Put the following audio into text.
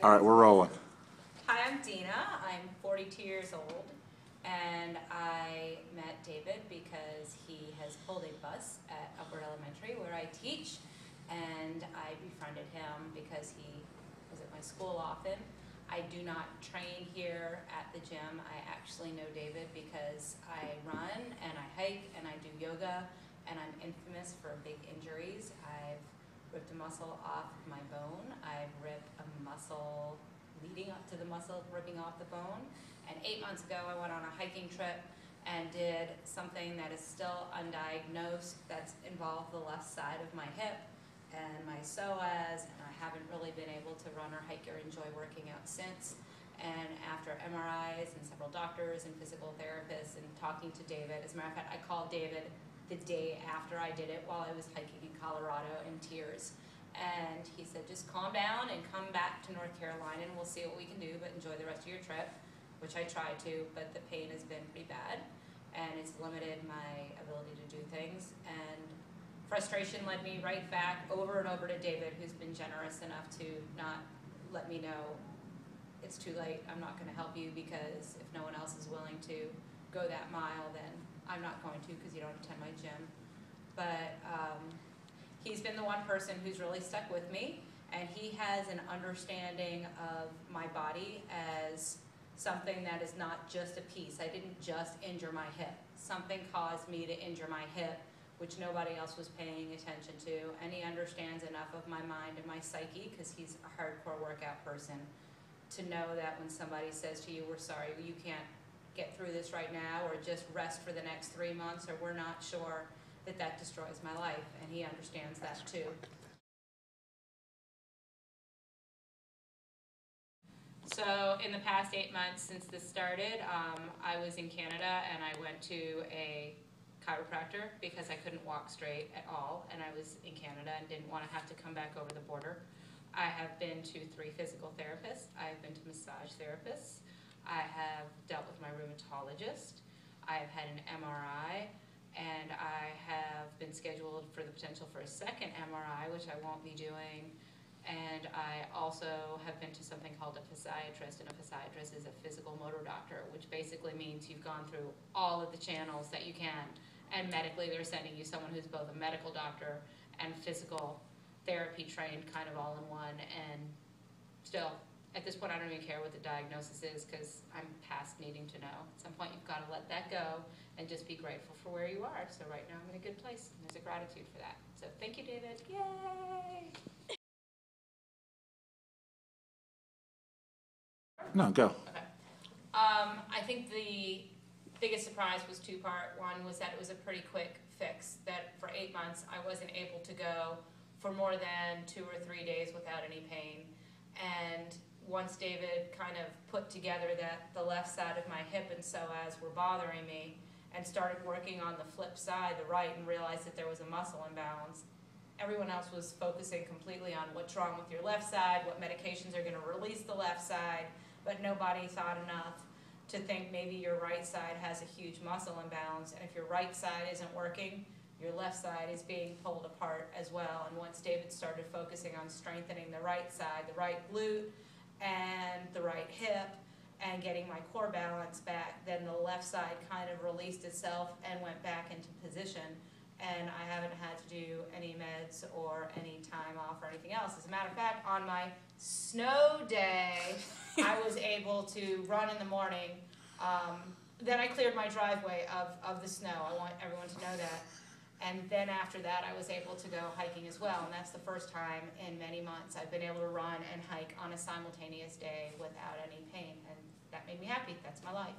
All right, we're rolling. Hi, I'm Dena. I'm 42 years old, and I met David because he has pulled a bus at Upward Elementary where I teach, and I befriended him because he was at my school often. I do not train here at the gym. I actually know David because I run and I hike and I do yoga, and I'm infamous for big injuries. I've ripped a muscle off my bone. I've ripped a muscle leading up to the muscle ripping off the bone. And 8 months ago, I went on a hiking trip and did something that is still undiagnosed that's involved the left side of my hip and my psoas, and I haven't really been able to run or hike or enjoy working out since. And after MRIs and several doctors and physical therapists and talking to David, as a matter of fact, I called David the day after I did it while I was hiking in Colorado in tears. And he said, just calm down and come back to North Carolina and we'll see what we can do, but enjoy the rest of your trip, which I tried to, but the pain has been pretty bad and it's limited my ability to do things. And frustration led me right back over and over to David, who's been generous enough to not let me know it's too late, I'm not going to help you, because if no one else is willing to go that mile, then I'm not going to, because you don't attend my gym. But he's been the one person who's really stuck with me, and he has an understanding of my body as something that is not just a piece. I didn't just injure my hip. Something caused me to injure my hip, which nobody else was paying attention to, and he understands enough of my mind and my psyche, because he's a hardcore workout person, to know that when somebody says to you, we're sorry, you can't get through this right now, or just rest for the next 3 months, or we're not sure, that destroys my life, and he understands that too. So in the past 8 months since this started, I was in Canada and I went to a chiropractor because I couldn't walk straight at all, and I was in Canada and didn't want to have to come back over the border. I have been to 3 physical therapists. I have been to massage therapists. I have dealt with my rheumatologist. I have had an MRI, and I have been scheduled for the potential for a second MRI, which I won't be doing. And I also have been to something called a physiatrist, and a physiatrist is a physical motor doctor, which basically means you've gone through all of the channels that you can, and medically they're sending you someone who's both a medical doctor and physical therapy trained, kind of all in one. And still, at this point, I don't even care what the diagnosis is, because I'm past needing to know. At some point, you've got to let that go and just be grateful for where you are. So right now, I'm in a good place, and there's a gratitude for that. So thank you, David. Yay! No, go. Okay. I think the biggest surprise was two-part. One was that it was a pretty quick fix, that for 8 months, I wasn't able to go for more than 2 or 3 days without any pain. And once David kind of put together that the left side of my hip and psoas were bothering me, and started working on the flip side, the right, and realized that there was a muscle imbalance, everyone else was focusing completely on what's wrong with your left side, what medications are going to release the left side, but nobody thought enough to think maybe your right side has a huge muscle imbalance, and if your right side isn't working, your left side is being pulled apart as well. And once David started focusing on strengthening the right side, the right glute and the right hip, and getting my core balance back, then the left side kind of released itself and went back into position. And I haven't had to do any meds or any time off or anything else. As a matter of fact, on my snow day, I was able to run in the morning. Then I cleared my driveway of the snow. I want everyone to know that. And then after that, I was able to go hiking as well. And that's the first time in many months I've been able to run and hike on a simultaneous day without any pain. And that made me happy. That's my life.